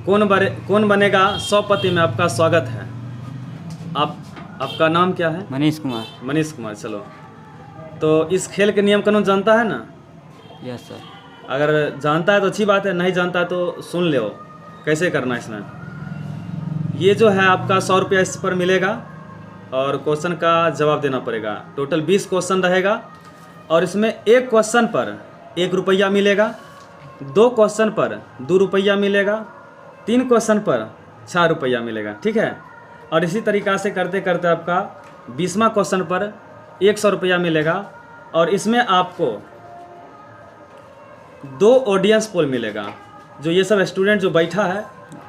कौन बनेगा 100पति में आपका स्वागत है। आपका नाम क्या है? मनीष कुमार। मनीष कुमार। चलो, तो इस खेल के नियम कानून जानता है ना? Yes sir. अगर जानता है तो अच्छी बात है, नहीं जानता है तो सुन लो कैसे करना है इसमें। ये जो है आपका 100 रुपया इस पर मिलेगा और क्वेश्चन का जवाब देना पड़ेगा। टोटल 20 क्वेश्चन रहेगा और इसमें एक क्वेश्चन पर 1 रुपया मिलेगा, 2 क्वेश्चन पर 2 रुपया मिलेगा, 3 क्वेश्चन पर 4 रुपया मिलेगा। ठीक है, और इसी तरीक़ा से करते करते आपका 20वां क्वेश्चन पर 100 रुपया मिलेगा और इसमें आपको 2 ऑडियंस पोल मिलेगा। जो ये सब स्टूडेंट जो बैठा है,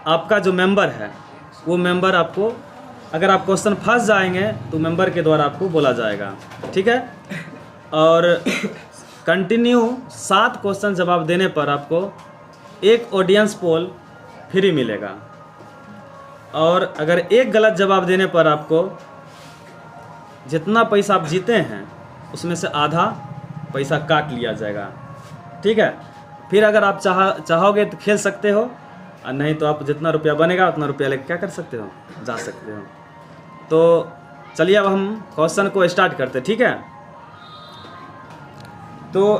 आपका जो मेंबर है वो मेंबर आपको, अगर आप क्वेश्चन फंस जाएंगे तो मेंबर के द्वारा आपको बोला जाएगा। ठीक है, और कंटिन्यू 7 क्वेश्चन जवाब देने पर आपको 1 ऑडियंस पोल फ्री मिलेगा और अगर 1 गलत जवाब देने पर आपको जितना पैसा आप जीते हैं उसमें से आधा पैसा काट लिया जाएगा। ठीक है, फिर अगर आप चाहोगे तो खेल सकते हो और नहीं तो आप जितना रुपया बनेगा उतना रुपया लेकर क्या कर सकते हो, जा सकते हो। तो चलिए अब हम क्वेश्चन को स्टार्ट करते हैं। ठीक है, तो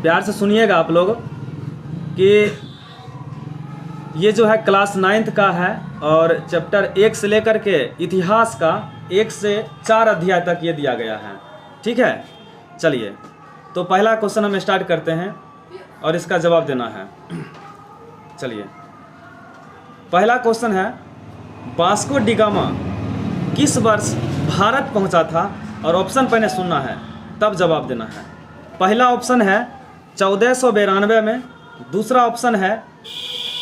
प्यार से सुनिएगा आप लोग कि ये जो है क्लास 9th का है और चैप्टर 1 से लेकर के इतिहास का 1 से 4 अध्याय तक ये दिया गया है। ठीक है, चलिए तो पहला क्वेश्चन हम स्टार्ट करते हैं और इसका जवाब देना है। चलिए, पहला क्वेश्चन है, वास्को डी गामा किस वर्ष भारत पहुंचा था? और ऑप्शन पहले सुनना है तब जवाब देना है। पहला ऑप्शन है 1492 में, दूसरा ऑप्शन है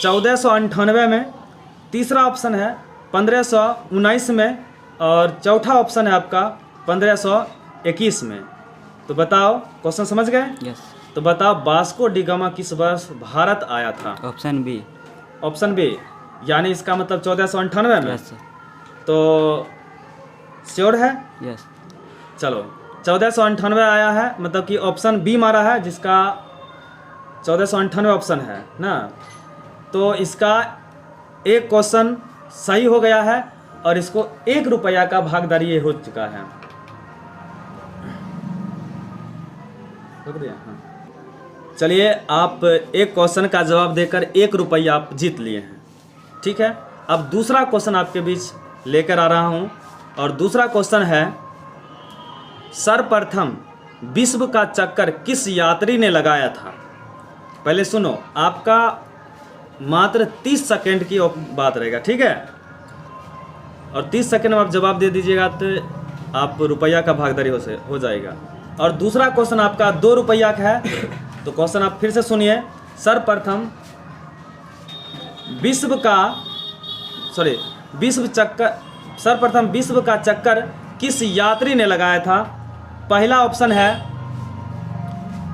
1498 में, तीसरा ऑप्शन है 1519 में और चौथा ऑप्शन है आपका 1521 में। तो बताओ, क्वेश्चन समझ गए? यस। तो बताओ वास्को डी गामा किस वर्ष भारत आया था? Option B. ऑप्शन बी, यानी इसका मतलब 1498 में। Yes sir. तो श्योर है? यस। चलो, 1498 आया है, मतलब कि ऑप्शन बी मारा है जिसका 1498 ऑप्शन है ना। तो इसका एक क्वेश्चन सही हो गया है और इसको 1 रुपया का भागीदारी ये हो चुका है। रुक दिया? हाँ। चलिए, आप एक क्वेश्चन का जवाब देकर 1 रुपया आप जीत लिए हैं। ठीक है, अब दूसरा क्वेश्चन आपके बीच लेकर आ रहा हूँ और दूसरा क्वेश्चन है, सर्वप्रथम विश्व का चक्कर किस यात्री ने लगाया था? पहले सुनो, आपका मात्र 30 सेकंड की बात रहेगा। ठीक है, और 30 सेकंड में आप जवाब दे दीजिएगा तो आप रुपया का भागीदारी हो जाएगा। और दूसरा क्वेश्चन आपका 2 रुपया का है। तो क्वेश्चन आप फिर से सुनिए, सर्वप्रथम सर्वप्रथम विश्व का चक्कर किस यात्री ने लगाया था? पहला ऑप्शन है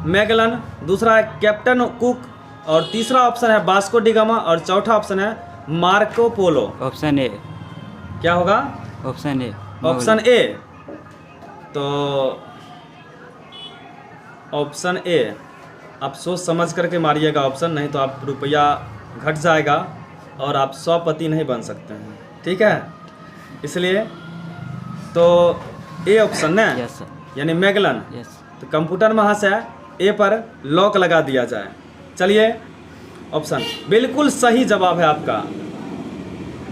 मैगलन, दूसरा है कैप्टन कुक और तीसरा ऑप्शन है वास्को डी गामा और चौथा ऑप्शन है मार्को पोलो। Option A. क्या होगा? Option A. Option A. तो ऑप्शन ए आप सोच समझ करके मारिएगा ऑप्शन, नहीं तो आप रुपया घट जाएगा और आप 100पति नहीं बन सकते हैं। ठीक है, इसलिए तो ए ऑप्शन ना। Yes sir. यानी मैगलन। यस। तो कंप्यूटर में से ए पर लॉक लगा दिया जाए। चलिए, ऑप्शन बिल्कुल सही जवाब है आपका।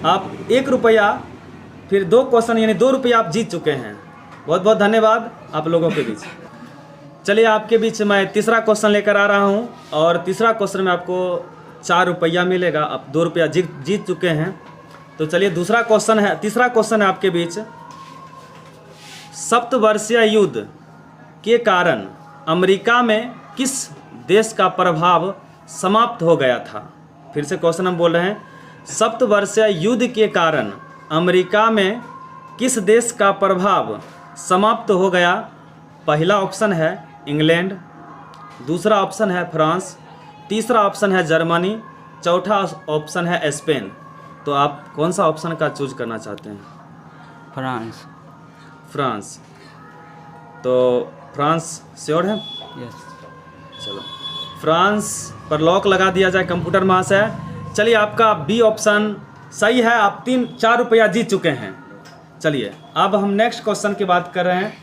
आप 1 रुपया फिर 2 क्वेश्चन यानी 2 रुपया आप जीत चुके हैं। बहुत बहुत धन्यवाद आप लोगों के बीच। चलिए, आपके बीच मैं तीसरा क्वेश्चन लेकर आ रहा हूं और तीसरा क्वेश्चन में आपको 4 रुपया मिलेगा। आप 2 रुपया जीत चुके हैं। तो चलिए, तीसरा क्वेश्चन है आपके बीच, सप्तवर्षीय युद्ध के कारण अमेरिका में किस देश का प्रभाव समाप्त हो गया था? फिर से क्वेश्चन हम बोल रहे हैं, सप्तवर्षीय युद्ध के कारण अमेरिका में किस देश का प्रभाव समाप्त हो गया? पहला ऑप्शन है इंग्लैंड, दूसरा ऑप्शन है फ्रांस, तीसरा ऑप्शन है जर्मनी, चौथा ऑप्शन है स्पेन। तो आप कौन सा ऑप्शन का चूज करना चाहते हैं? फ्रांस। तो फ्रांस श्योर है? यस। चलो, फ्रांस पर लॉक लगा दिया जाए कंप्यूटर महाशय। चलिए आपका बी ऑप्शन सही है, आप 4 रुपया जीत चुके हैं। चलिए अब हम नेक्स्ट क्वेश्चन की बात कर रहे हैं।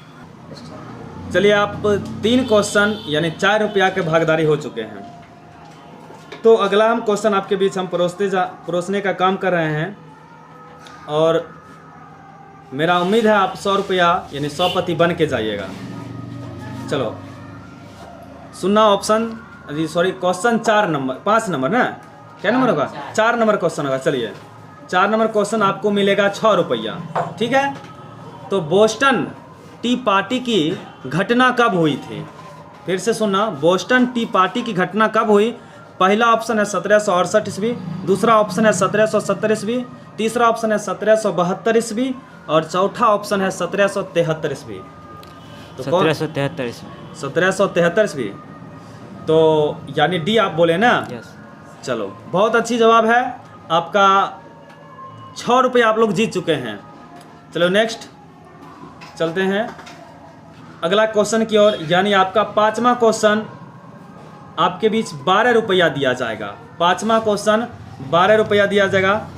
चलिए आप 3 क्वेश्चन यानी 4 रुपया के भागीदारी हो चुके हैं। तो अगला हम क्वेश्चन आपके बीच हम परोसने का काम कर रहे हैं और मेरा उम्मीद है आप 100 रुपया यानी 100 पति बन के जाइएगा। चलो सुनना ऑप्शन क्वेश्चन 5 नंबर ना, क्या नंबर होगा? 4 नंबर क्वेश्चन होगा। चलिए 4 नंबर क्वेश्चन आपको मिलेगा 6 रुपया, ठीक है। तो बोस्टन टी पार्टी की घटना कब हुई थी? फिर से सुनना, बोस्टन टी पार्टी की घटना कब हुई? पहला ऑप्शन है 1768 ईस्वी, दूसरा ऑप्शन है 1770 ईस्वी, तीसरा ऑप्शन है 1772 ईस्वी और चौथा ऑप्शन है 1773 ईस्वी। तो 1773 ईस्वी। 1773 ईस्वी, तो यानी डी आप बोले ना? यस। चलो बहुत अच्छी जवाब है आपका, 6 रुपये आप लोग जीत चुके हैं। चलो नेक्स्ट चलते हैं अगला क्वेश्चन की ओर, यानी आपका 5वां क्वेश्चन आपके बीच 12 रुपया दिया जाएगा। 5वां क्वेश्चन 12 रुपया दिया जाएगा।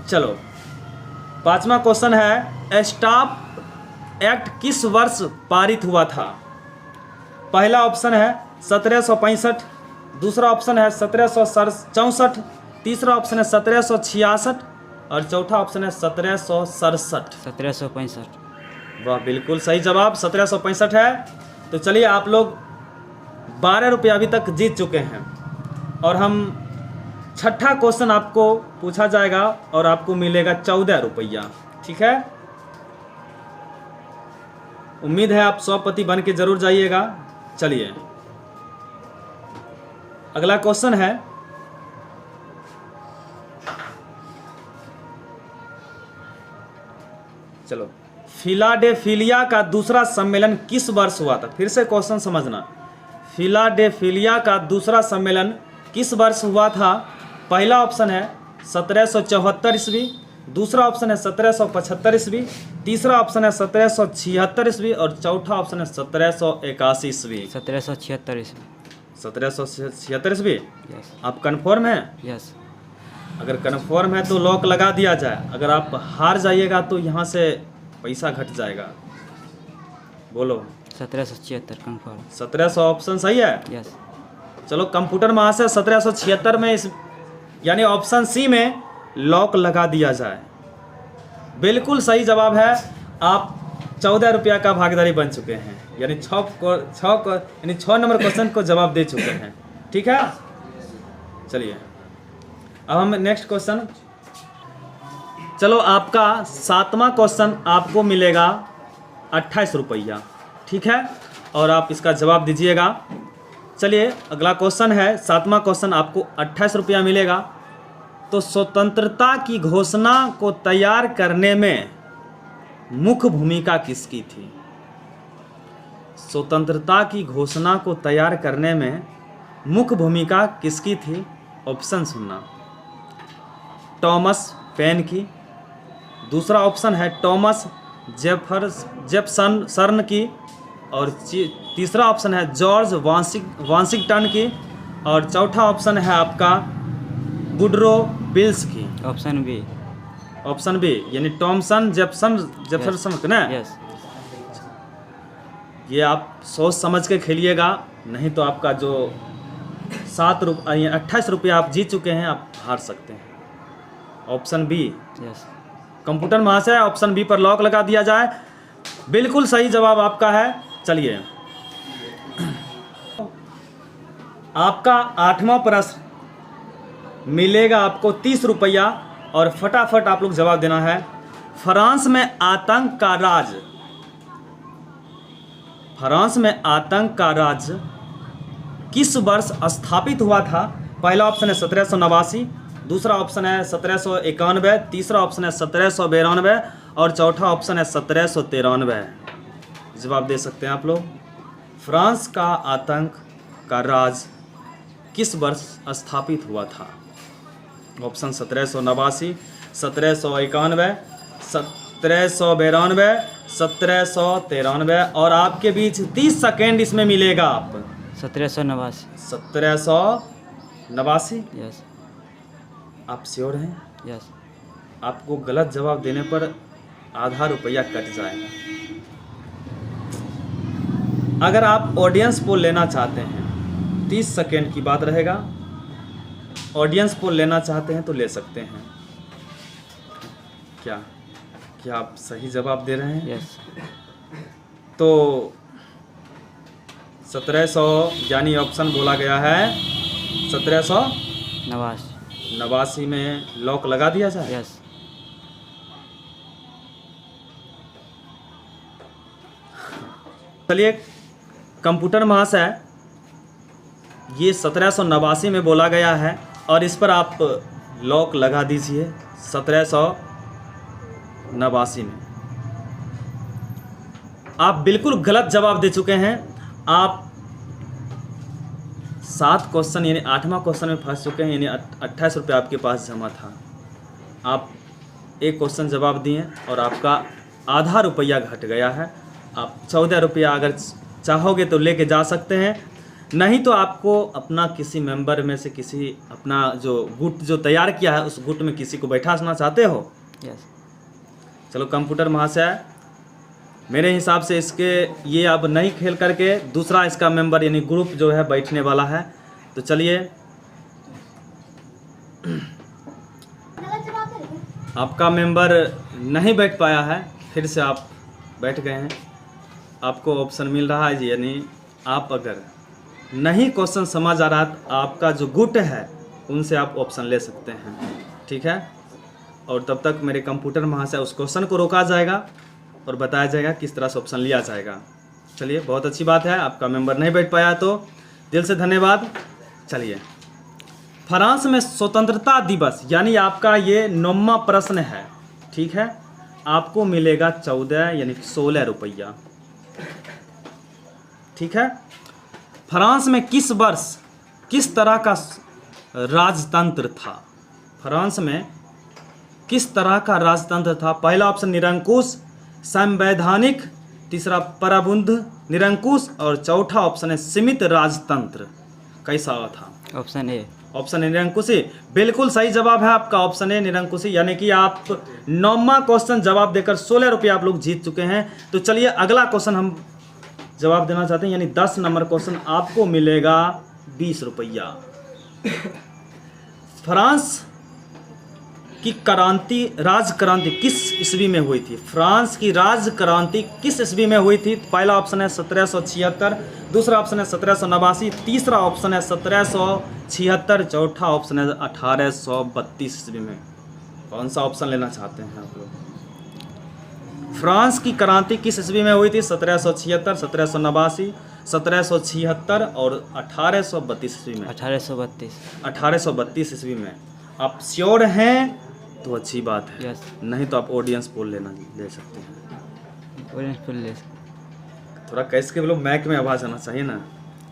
चलो 5वां क्वेश्चन है, स्टाफ एक्ट किस वर्ष पारित हुआ था? पहला ऑप्शन है 1765, दूसरा ऑप्शन है 1764, तीसरा ऑप्शन है 1766 और चौथा ऑप्शन है 1767। 1765। वाह, बिल्कुल सही जवाब 1765 है। तो चलिए आप लोग 12 रुपये अभी तक जीत चुके हैं और हम 6ठा क्वेश्चन आपको पूछा जाएगा और आपको मिलेगा 14 रुपया, ठीक है। उम्मीद है आप 100 पति बन के जरूर जाइएगा। चलिए अगला क्वेश्चन है, चलो फिलाडेल्फिया का दूसरा सम्मेलन किस वर्ष हुआ था? फिर से क्वेश्चन समझना, फिलाडेल्फिया का दूसरा सम्मेलन किस वर्ष हुआ था? पहला ऑप्शन है 1774 ईस्वी, दूसरा ऑप्शन है 1775 ईस्वी, तीसरा ऑप्शन है 1776 ईस्वी और चौथा ऑप्शन है 1781 ईस्वी। 1776 ईस्वी। 1776 ईस्वी। यस। आप कन्फर्म हैं? यस। अगर कन्फर्म है तो लॉक लगा दिया जाए। अगर आप हार जाइएगा तो यहाँ से पैसा घट जाएगा। बोलो। 1776 कन्फर्म। 1700 ऑप्शन सही है? यस। चलो कंप्यूटर महाशय 1776 में इस यानी ऑप्शन सी में लॉक लगा दिया जाए। बिल्कुल सही जवाब है। आप 14 रुपया का भागीदारी बन चुके हैं, यानी 6 नंबर क्वेश्चन को जवाब दे चुके हैं, ठीक है। चलिए अब हम नेक्स्ट क्वेश्चन, चलो आपका 7वां क्वेश्चन आपको मिलेगा 28 रुपया, ठीक है, और आप इसका जवाब दीजिएगा। चलिए अगला क्वेश्चन है, 7वां क्वेश्चन आपको 28 रुपया मिलेगा। तो स्वतंत्रता की घोषणा को तैयार करने में मुख्य भूमिका किसकी थी? स्वतंत्रता की घोषणा को तैयार करने में मुख्य भूमिका किसकी थी? ऑप्शन सुनना, टॉमस पेन की, दूसरा ऑप्शन है टॉमस जेफरसन की और तीसरा ऑप्शन है जॉर्ज वाशिंगटन की और चौथा ऑप्शन है आपका वुडरो विल्स की। Option B. ऑप्शन बी यानी टॉमसन जेफरसन ना? यस। ये आप सोच समझ के खेलिएगा, नहीं तो आपका जो 28 रुपया आप जीत चुके हैं आप हार सकते हैं। Option B. यस। कंप्यूटर महाशय ऑप्शन बी पर लॉक लगा दिया जाए। बिल्कुल सही जवाब आपका है। चलिए आपका 8वां प्रश्न मिलेगा आपको 30 रुपया और फटाफट आप लोग जवाब देना है। फ्रांस में आतंक का राज किस वर्ष स्थापित हुआ था? पहला ऑप्शन है 1789, दूसरा ऑप्शन है 1791, तीसरा ऑप्शन है 1792 और चौथा ऑप्शन है 1793। जवाब दे सकते हैं आप लोग। फ्रांस का आतंक का राज किस वर्ष स्थापित हुआ था? ऑप्शन 1789, 1791, 1792, 1793 और आपके बीच 30 सेकेंड इसमें मिलेगा। आप 1789। 1789। यस। आप श्योर हैं? यस। आपको गलत जवाब देने पर आधा रुपया कट जाएगा। अगर आप ऑडियंस पोल लेना चाहते हैं, 30 सेकेंड की बात रहेगा। ऑडियंस पोल लेना चाहते हैं तो ले सकते हैं। क्या आप सही जवाब दे रहे हैं? यस। तो 1700 यानी ऑप्शन बोला गया है 1789 में लॉक लगा दिया जाए। यस। चलिए कंप्यूटर महाशय, ये 1789 में बोला गया है और इस पर आप लॉक लगा दीजिए 1789 में। आप बिल्कुल गलत जवाब दे चुके हैं। आप 7 क्वेश्चन यानी 8वां क्वेश्चन में फंस चुके हैं, यानी 28 रुपये आपके पास जमा था। आप एक क्वेश्चन जवाब दिए और आपका आधा रुपया घट गया है। आप 14 रुपया अगर चाहोगे तो लेके जा सकते हैं, नहीं तो आपको अपना किसी मेंबर में से किसी अपना जो गुट जो तैयार किया है उस गुट में किसी को बैठाना चाहते हो। यस। चलो कंप्यूटर महाशय, मेरे हिसाब से इसके ये अब नहीं खेल करके दूसरा इसका मेंबर यानी ग्रुप जो है बैठने वाला है। तो चलिए, आपका मेंबर नहीं बैठ पाया है, फिर से आप बैठ गए हैं। आपको ऑप्शन मिल रहा है जी, यानी आप अगर नहीं क्वेश्चन समझ आ रहा तो आपका जो गुट है उनसे आप ऑप्शन ले सकते हैं, ठीक है। और तब तक मेरे कंप्यूटर महाशय उस क्वेश्चन को रोका जाएगा और बताया जाएगा किस तरह से ऑप्शन लिया जाएगा। चलिए, बहुत अच्छी बात है, आपका मेंबर नहीं बैठ पाया तो दिल से धन्यवाद। चलिए, फ्रांस में स्वतंत्रता दिवस यानी आपका ये 9वां प्रश्न है, ठीक है। आपको मिलेगा 14 यानी 16 रुपया, ठीक है। फ्रांस में किस वर्ष किस तरह का राजतंत्र था? फ्रांस में किस तरह का राजतंत्र था? पहला ऑप्शन निरंकुश, संवैधानिक, तीसरा प्रबुद्ध निरंकुश और चौथा ऑप्शन है सीमित राजतंत्र। कैसा था? Option A. ऑप्शन निरंकुशी बिल्कुल सही जवाब है आपका, ऑप्शन ए निरंकुशी। यानी कि आप 9वां क्वेश्चन जवाब देकर 16 रुपये आप लोग जीत चुके हैं। तो चलिए अगला क्वेश्चन हम जवाब देना चाहते हैं, यानी 10 नंबर क्वेश्चन आपको मिलेगा 20 रुपया। फ्रांस की राजक्रांति किस ईस्वी में हुई थी? फ्रांस की राजक्रांति किस ईस्वी में हुई थी? पहला ऑप्शन है 1776, दूसरा ऑप्शन है 1789, तीसरा ऑप्शन है 1776, चौथा ऑप्शन है 1832 ईस्वी में। कौन सा ऑप्शन लेना चाहते हैं आप लोग? फ्रांस की क्रांति किस ईस्वी में हुई थी? 1776, 1789, 1776 और 1832 ईस्वी में। 1832 ईस्वी में। आप श्योर हैं तो अच्छी बात है। यस। नहीं तो आप ऑडियंस पोल ले सकते हैं। ऑडियंस पोल ले। थोड़ा कैसे के लोग मैक में आवाज़ आना चाहिए ना,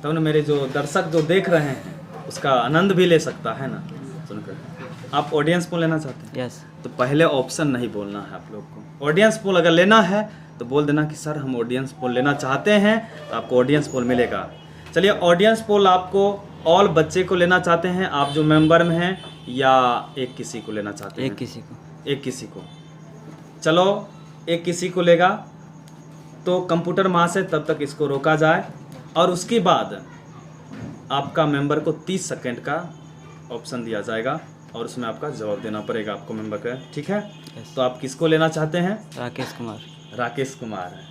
तब ना मेरे जो दर्शक जो देख रहे हैं उसका आनंद भी ले सकता है ना सुनकर। आप ऑडियंस पोल लेना चाहते हैं? यस। तो पहले ऑप्शन नहीं बोलना है आप लोग को। ऑडियंस पोल अगर लेना है तो बोल देना कि सर हम ऑडियंस पोल लेना चाहते हैं, तो आपको ऑडियंस पोल मिलेगा। चलिए, ऑडियंस पोल आपको ऑल बच्चे को लेना चाहते हैं आप जो मेंबर में हैं, या एक किसी को लेना चाहते हैं? एक किसी को। एक किसी को। चलो, एक किसी को लेगा तो कंप्यूटर महाशय तब तक इसको रोका जाए और उसके बाद आपका मेंबर को 30 सेकंड का ऑप्शन दिया जाएगा और उसमें आपका जवाब देना पड़ेगा आपको मेंबर का, ठीक है। यस। तो आप किसको लेना चाहते हैं? राकेश कुमार। राकेश कुमार है।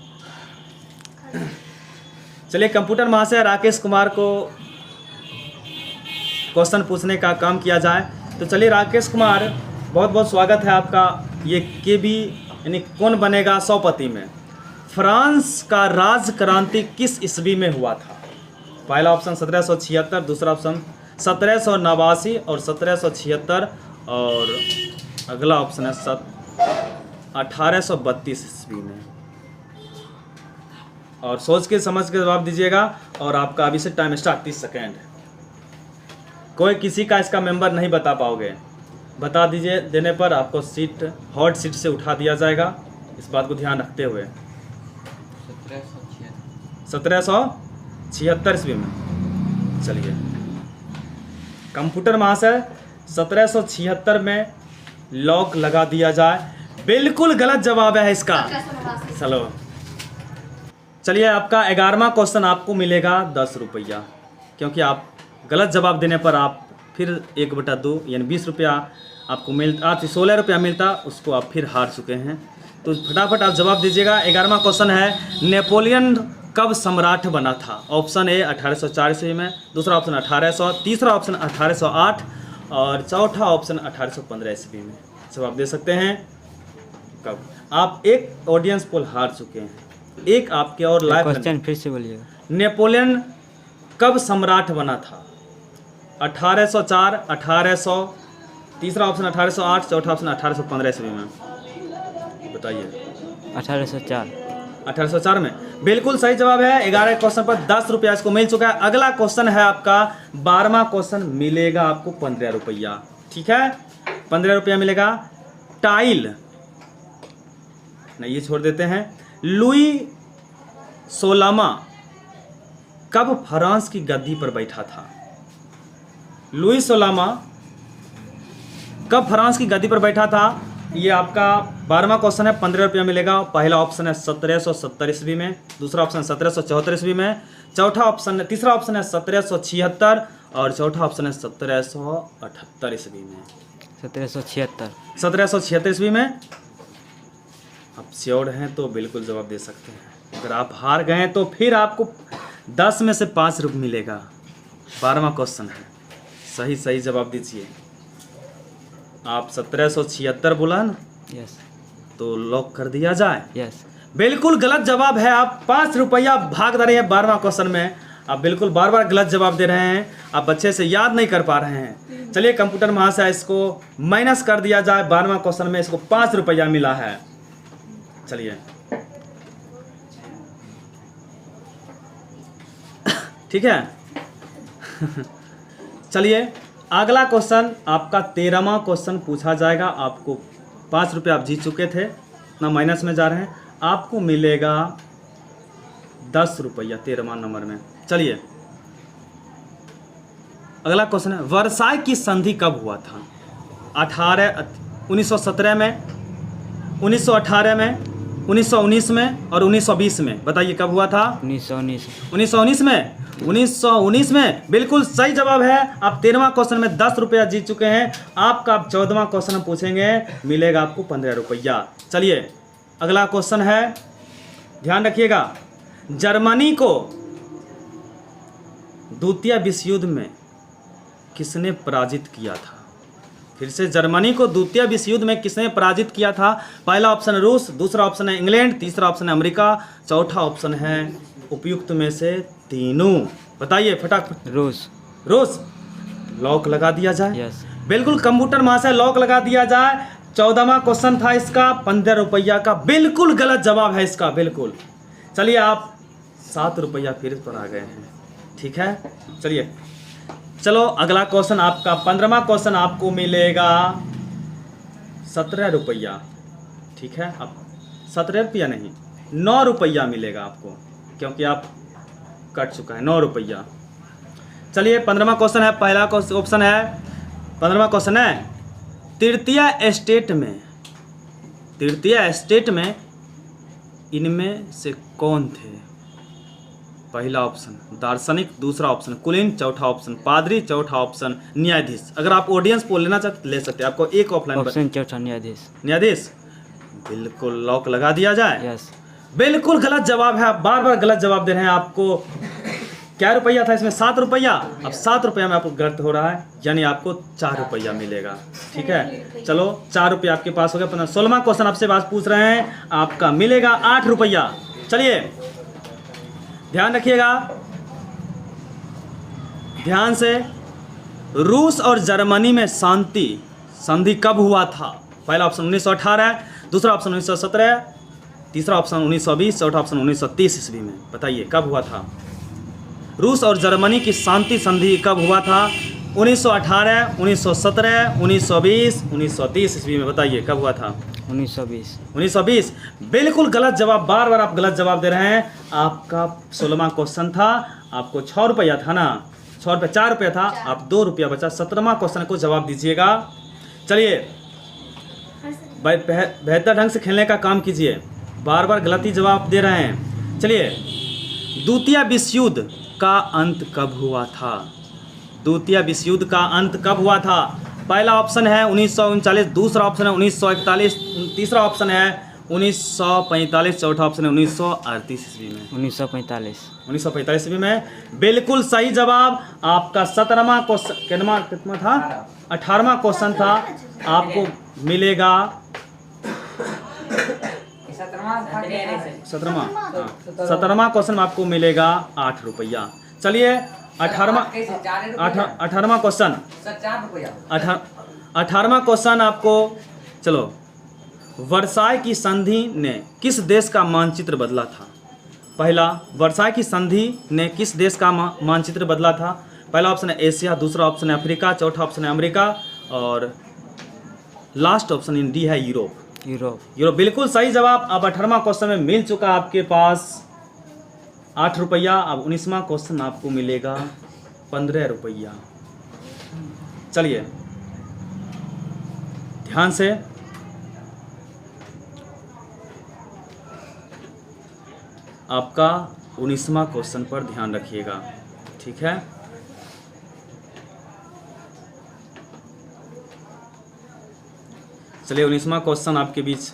चलिए, कंप्यूटर महाशय राकेश कुमार को क्वेश्चन पूछने का काम किया जाए। तो चलिए राकेश कुमार, बहुत बहुत स्वागत है आपका ये केबी यानी कौन बनेगा सौपति में। फ्रांस का राजक्रांति किस ईस्वी में हुआ था? पहला ऑप्शन 1776, दूसरा ऑप्शन 1789 और 1776 और अगला ऑप्शन है 1832 ईस्वी में। और सोच के समझ के जवाब दीजिएगा और आपका अभी से टाइम स्टार्ट 30 सेकेंड। कोई किसी का इसका मेंबर नहीं बता पाओगे, बता दीजिए देने पर आपको सीट हॉट सीट से उठा दिया जाएगा, इस बात को ध्यान रखते हुए। 1776 ईस्वी में। चलिए कंप्यूटर महाशय 1776 में लॉक लगा दिया जाए। बिल्कुल गलत जवाब है इसका। चलो चलिए, आपका 11वां क्वेश्चन आपको मिलेगा 10 रुपया, क्योंकि आप गलत जवाब देने पर आप फिर 1/2 यानी 20 रुपया आपको मिलता, 16 रुपया मिलता, उसको आप फिर हार चुके हैं। तो फटाफट आप जवाब दीजिएगा। 11वां क्वेश्चन है, नेपोलियन कब सम्राट बना था? ऑप्शन ए 1804 ईस्वी में, दूसरा ऑप्शन 1800, तीसरा ऑप्शन 1808 और चौथा ऑप्शन 1815 ईस्वी में। जवाब दे सकते हैं कब। आप एक ऑडियंस पोल हार चुके हैं, एक आपके और लाइव। क्वेश्चन फिर से बोलिएगा। नेपोलियन कब सम्राट बना था? 1804, 1800, तीसरा ऑप्शन 1808, चौथा ऑप्शन 1815 ईस्वी में। बताइए। 1804। 1804 में बिल्कुल सही जवाब है। 11 क्वेश्चन पर 10 रुपया इसको मिल चुका है। अगला क्वेश्चन है आपका 12वां क्वेश्चन, मिलेगा आपको 15 रुपया। ठीक है, 15 रुपया मिलेगा। टाइल नहीं, ये छोड़ देते हैं। लुई 16वां कब फ्रांस की गद्दी पर बैठा था? लुई 16वां कब फ्रांस की गद्दी पर बैठा था? ये आपका 12वां क्वेश्चन है। 15 रुपया मिलेगा। पहला ऑप्शन है 1770 ईस्वी में, दूसरा ऑप्शन 1774 ईस्वी में, चौथा ऑप्शन, तीसरा ऑप्शन है 1776 और चौथा ऑप्शन है 1778 ईस्वी में। 1776। 1776 ईस्वी में। आप श्योर हैं तो बिल्कुल जवाब दे सकते हैं। अगर आप हार गए हैं तो फिर आपको 10 में से 5 रुपये मिलेगा। 12वां क्वेश्चन है, सही जवाब दीजिए। आप 1776 बोला ना? यस। तो लॉक कर दिया जाए? यस। बिल्कुल गलत जवाब है। आप 5 रुपया भाग रहे हैं 12वां क्वेश्चन में। आप बिल्कुल बार गलत जवाब दे रहे हैं। आप अच्छे से याद नहीं कर पा रहे हैं। चलिए कंप्यूटर महाशय, इसको माइनस कर दिया जाए। 12वां क्वेश्चन में इसको 5 रुपया मिला है। चलिए ठीक है। चलिए अगला क्वेश्चन आपका 13वां क्वेश्चन पूछा जाएगा। आपको 5 रुपये आप जीत चुके थे, ना माइनस में जा रहे हैं। आपको मिलेगा 10 रुपया 13वां नंबर में। चलिए अगला क्वेश्चन है, वर्साई की संधि कब हुआ था? 1917 में, 1918 में, 1919 में और 1920 में। बताइए कब हुआ था? 1919। 1919 में। 1919 में बिल्कुल सही जवाब है। आप 13वां क्वेश्चन में 10 रुपया जीत चुके हैं। आपका 14वां क्वेश्चन हम पूछेंगे, मिलेगा आपको 15 रुपया। चलिए अगला क्वेश्चन है, ध्यान रखिएगा। जर्मनी को द्वितीय विश्व युद्ध में किसने पराजित किया था? फिर से, जर्मनी को द्वितीय विश्व युद्ध में किसने पराजित किया था? पहला ऑप्शन है रूस, दूसरा ऑप्शन है इंग्लैंड, तीसरा ऑप्शन है अमेरिका, चौथा ऑप्शन है उपयुक्त में से तीनों। बताइए फटाफट। रूस। रूस लॉक लगा दिया जाए? यस। बिल्कुल कंप्यूटर महाशय, लॉक लगा दिया जाए। 14वां क्वेश्चन था इसका 15 रुपया का। बिल्कुल गलत जवाब है इसका, बिल्कुल। चलिए आप 7 रुपया फिर पर आ गए हैं। ठीक है, चलिए चलो अगला क्वेश्चन आपका 15वां क्वेश्चन आपको मिलेगा 17 रुपया। ठीक है, अब 17 रुपया नहीं, 9 रुपया मिलेगा आपको, क्योंकि आप कट चुका है 9 रुपया। चलिए 15वां क्वेश्चन है। पहला ऑप्शन है, 15वां क्वेश्चन है, तृतीय स्टेट में इनमें से कौन थे? पहला ऑप्शन दार्शनिक, दूसरा ऑप्शन कुलीन, चौथा ऑप्शन पादरी, चौथा ऑप्शन न्यायाधीश। अगर आप ऑडियंस पोल लेना चाहते ले सकते हैं। आपको एक ऑफलाइन ऑप्शन चौथा न्यायाधीश। न्यायाधीश बिल्कुल लॉक लगा दिया जाए? यस। बिल्कुल गलत जवाब है। आप बार गलत जवाब दे रहे हैं। आपको क्या रुपया था इसमें? 7 रुपया। अब 7 रुपया में आपको गलत हो रहा है, यानी आपको 4 रुपया मिलेगा। ठीक है, चलो 4 रुपया आपके पास हो गया। 16वां क्वेश्चन आपसे बात पूछ रहे हैं, आपका मिलेगा 8 रुपया। चलिए ध्यान रखिएगा, ध्यान से। रूस और जर्मनी में शांति संधि कब हुआ था? पहला ऑप्शन 1918, दूसरा ऑप्शन 1917, तीसरा ऑप्शन 1920, चौथा ऑप्शन 1930 ईस्वी में। बताइए कब हुआ था? रूस और जर्मनी की शांति संधि कब हुआ था? 1918, 1917, 1920, 1930 ईस्वी में। बताइए कब हुआ था? 1920। 1920 बिल्कुल गलत जवाब। बार आप गलत जवाब दे रहे हैं। आपका 16वां क्वेश्चन था, आपको 6 रुपया था ना, 100 रुपये 4 रुपये था, आप 2 रुपया बचा। 17वां क्वेश्चन को जवाब दीजिएगा। चलिए बेहतर ढंग से खेलने का काम कीजिए, बार बार गलती जवाब दे रहे हैं। चलिए, द्वितीय विश्व युद्ध का अंत कब हुआ था? द्वितीय विश्व युद्ध का अंत कब हुआ था? पहला ऑप्शन है 1939, दूसरा ऑप्शन है 1941, तीसरा ऑप्शन है 1945, चौथा ऑप्शन है 1938 ईस्वी में। 1945। 1945 ईस्वी में बिल्कुल सही जवाब। आपका 17वां क्वेश्चन कितना था? 18वां क्वेश्चन था। आपको मिलेगा 17वां क्वेश्चन में आपको मिलेगा 8 रुपया। चलिए 18वां क्वेश्चन 18वां क्वेश्चन आपको, चलो, वर्साय की संधि ने किस देश का मानचित्र बदला था? पहला, वर्साय की संधि ने किस देश का मानचित्र बदला था? पहला ऑप्शन है एशिया, दूसरा ऑप्शन है अफ्रीका, चौथा ऑप्शन है अमेरिका और लास्ट ऑप्शन इन डी है यूरोप। यूरोप बिल्कुल सही जवाब। अब 18वां क्वेश्चन में मिल चुका आपके पास 8 रुपया। अब 19वां क्वेश्चन आपको मिलेगा 15 रुपया। चलिए ध्यान से, आपका 19वां क्वेश्चन पर ध्यान रखिएगा, ठीक है? चलिए 19वां क्वेश्चन आपके बीच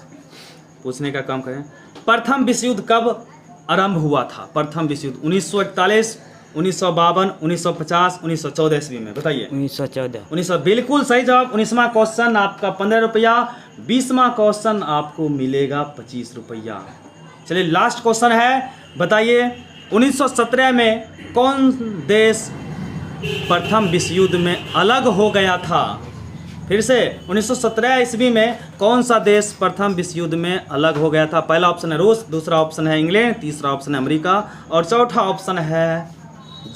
पूछने का काम करें। प्रथम विश्व युद्ध कब आरंभ हुआ था? प्रथम विश्व युद्ध 1941, 1952, 1950, 1914 ईस्वी में। बताइए। 1914। बिल्कुल सही जवाब। 19वां क्वेश्चन आपका 15 रुपया। 20वां क्वेश्चन आपको मिलेगा 25 रुपया। चलिए लास्ट क्वेश्चन है, बताइए 1917 में कौन देश प्रथम विश्व युद्ध में अलग हो गया था? फिर से 1917 ईस्वी में कौन सा देश प्रथम विश्व युद्ध में अलग हो गया था? पहला ऑप्शन है रूस, दूसरा ऑप्शन है इंग्लैंड, तीसरा ऑप्शन है अमेरिका और चौथा ऑप्शन है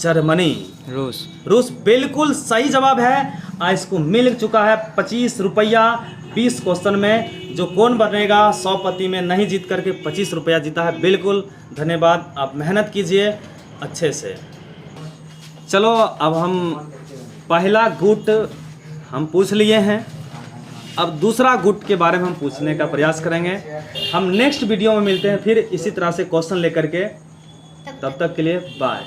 जर्मनी। रूस बिल्कुल सही जवाब है। आज इसको मिल चुका है 25 रुपया 20 क्वेश्चन में। जो कौन बनेगा 100 पति में नहीं जीत करके 25 रुपया जीता है। बिल्कुल धन्यवाद, आप मेहनत कीजिए अच्छे से। चलो अब हम पहला गुट हम पूछ लिए हैं, अब दूसरा गुट के बारे में हम पूछने का प्रयास करेंगे। हम नेक्स्ट वीडियो में मिलते हैं फिर इसी तरह से क्वेश्चन लेकर के। तब तक के लिए बाय।